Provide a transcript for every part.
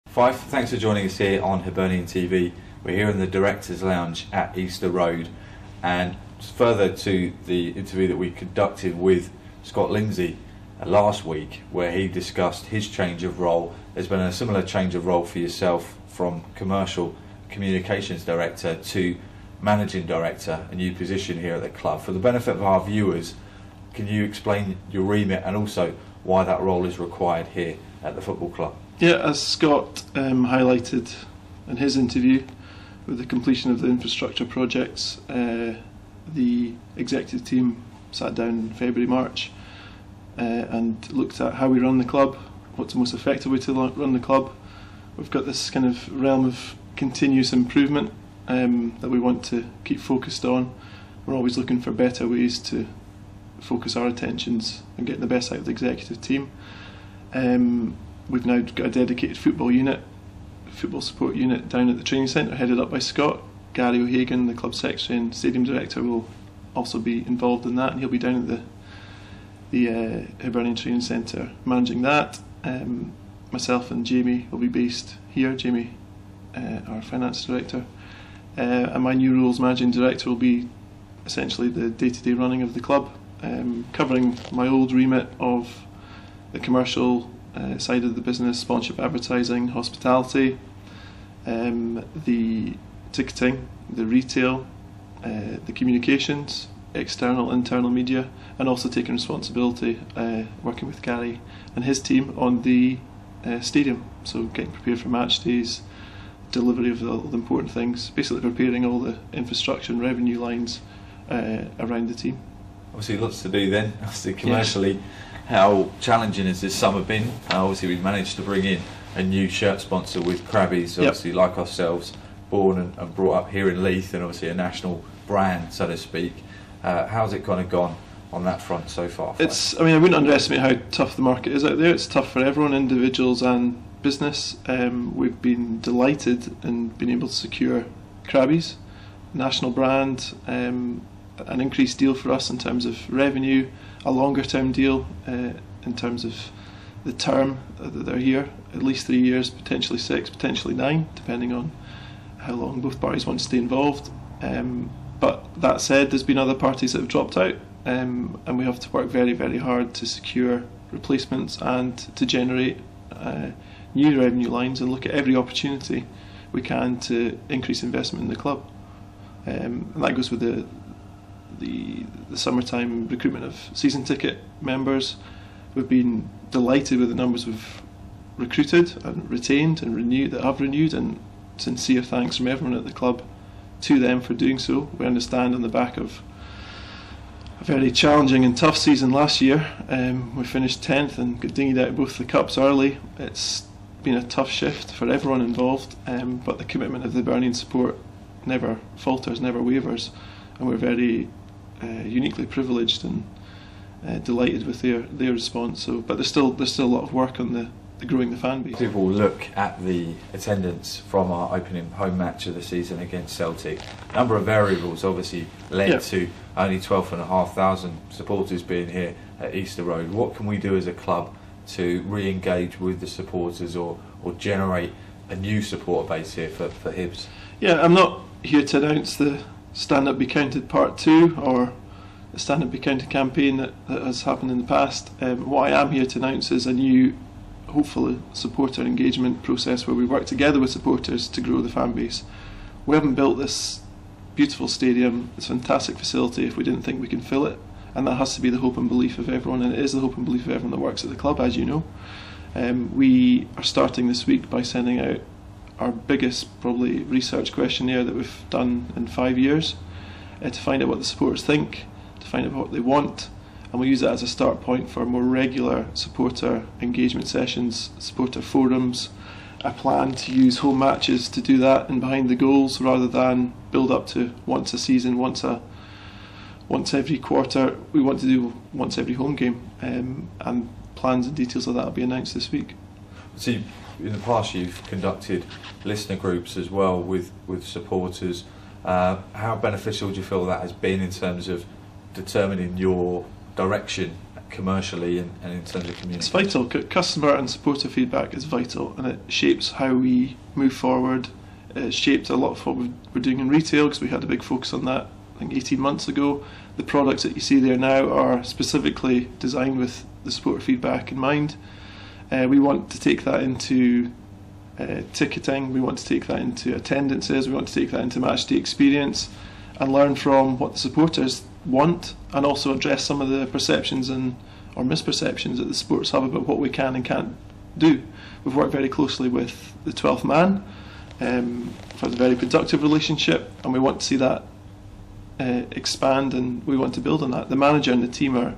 Fife, thanks for joining us here on Hibernian TV. We're here in the Director's Lounge at Easter Road, and further to the interview that we conducted with Scott Lindsay last week, where he discussed his change of role. There's been a similar change of role for yourself from Commercial Communications Director to Managing Director, a new position here at the club. For the benefit of our viewers, can you explain your remit and also why that role is required here at the football club? Yeah, as Scott highlighted in his interview, with the completion of the infrastructure projects, the executive team sat down in February, March and looked at how we run the club, what's the most effective way to run the club. We've got this kind of realm of continuous improvement that we want to keep focused on. We're always looking for better ways to focus our attentions and get the best out of the executive team. We've now got a dedicated football support unit down at the training centre, headed up by Scott. Gary O'Hagan, the club secretary and stadium director, will also be involved in that, and he'll be down at the Hibernian Training Centre managing that. Myself and Jamie will be based here. Jamie, our finance director, and my new role as managing director will be essentially the day-to-day running of the club, covering my old remit of the commercial side of the business, sponsorship, advertising, hospitality, the ticketing, the retail, the communications, external, internal media, and also taking responsibility, working with Gary and his team on the stadium, so getting prepared for match days, delivery of all the important things, basically preparing all the infrastructure and revenue lines around the team. Obviously lots to do then, obviously commercially. Yeah. How challenging has this summer been? Obviously we've managed to bring in a new shirt sponsor with Krabby's, obviously like ourselves, born and brought up here in Leith, and obviously a national brand, so to speak. How's it kind of gone on that front so far? I mean, I wouldn't underestimate how tough the market is out there. It's tough for everyone, individuals and business. We've been delighted in being able to secure Krabby's, national brand, an increased deal for us in terms of revenue, a longer term deal in terms of the term that they're here, at least 3 years, potentially 6, potentially 9, depending on how long both parties want to stay involved. But that said, there's been other parties that have dropped out, and we have to work very, very hard to secure replacements and to generate new revenue lines and look at every opportunity we can to increase investment in the club. And that goes with the summertime recruitment of season ticket members. We've been delighted with the numbers we've recruited and retained and renewed, that have renewed, and sincere thanks from everyone at the club to them for doing so. We understand on the back of a very challenging and tough season last year. We finished 10th and got dinghied out of both the cups early. It's been a tough shift for everyone involved, but the commitment of the Hibernian support never falters, never wavers, and we're very uniquely privileged and delighted with their response. So, but there's still a lot of work on the growing the fan base. People look at the attendance from our opening home match of the season against Celtic. A number of variables obviously led to only 12,500 supporters being here at Easter Road. What can we do as a club to re-engage with the supporters or generate a new supporter base here for Hibs? Yeah, I'm not here to announce the Stand Up Be Counted Part 2 or the Stand Up Be Counted campaign that has happened in the past. What I am here to announce is a new, hopefully, supporter engagement process where we work together with supporters to grow the fan base. We haven't built this beautiful stadium, this fantastic facility, if we didn't think we can fill it, and that has to be the hope and belief of everyone, and it is the hope and belief of everyone that works at the club, as you know. We are starting this week by sending out our biggest probably research questionnaire that we've done in 5 years to find out what the supporters think, to find out what they want, and we use that as a start point for more regular supporter engagement sessions, supporter forums, a plan to use home matches to do that and behind the goals rather than build up to once a season, once every quarter. We want to do once every home game, and plans and details of that will be announced this week. See, in the past you've conducted listener groups as well with supporters. How beneficial do you feel that has been in terms of determining your direction commercially and in terms of community? It's vital. Customer and supporter feedback is vital, and it shapes how we move forward. It shaped a lot of what we're doing in retail, because we had a big focus on that, I think, 18 months ago. The products that you see there now are specifically designed with the supporter feedback in mind. We want to take that into ticketing, we want to take that into attendances, we want to take that into match day experience, and learn from what the supporters want, and also address some of the perceptions or misperceptions that the supporters have about what we can and can't do. We've worked very closely with the 12th man. We've had a very productive relationship, and we want to see that expand, and we want to build on that. The manager and the team are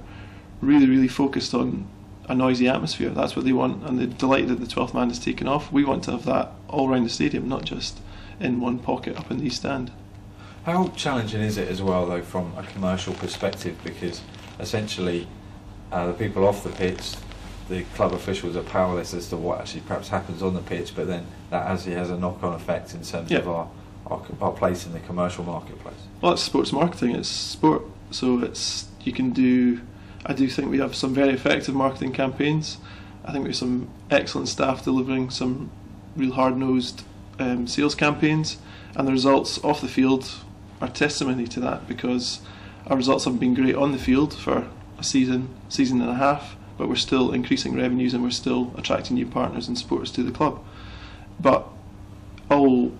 really focused on a noisy atmosphere. That's what they want, and they're delighted that the 12th man has taken off. We want to have that all around the stadium, not just in one pocket up in the East Stand. How challenging is it as well, though, from a commercial perspective? Because essentially the people off the pitch, the club officials, are powerless as to what actually perhaps happens on the pitch, but then that actually has a knock-on effect in terms of our place in the commercial marketplace. Well, it's sports marketing, it's sport, so I do think we have some very effective marketing campaigns. I think we have some excellent staff delivering some real hard-nosed sales campaigns, and the results off the field are testimony to that, because our results have been great on the field for a season and a half, but we're still increasing revenues and we're still attracting new partners and supporters to the club. But all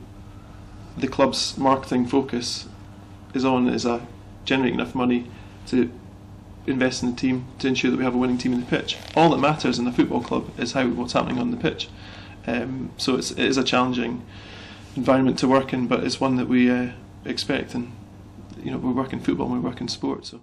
the club's marketing focus is generating enough money to invest in the team, to ensure that we have a winning team in the pitch. All that matters in a football club is what's happening on the pitch. So it is a challenging environment to work in, but it's one that we expect, and we work in football and we work in sport. So.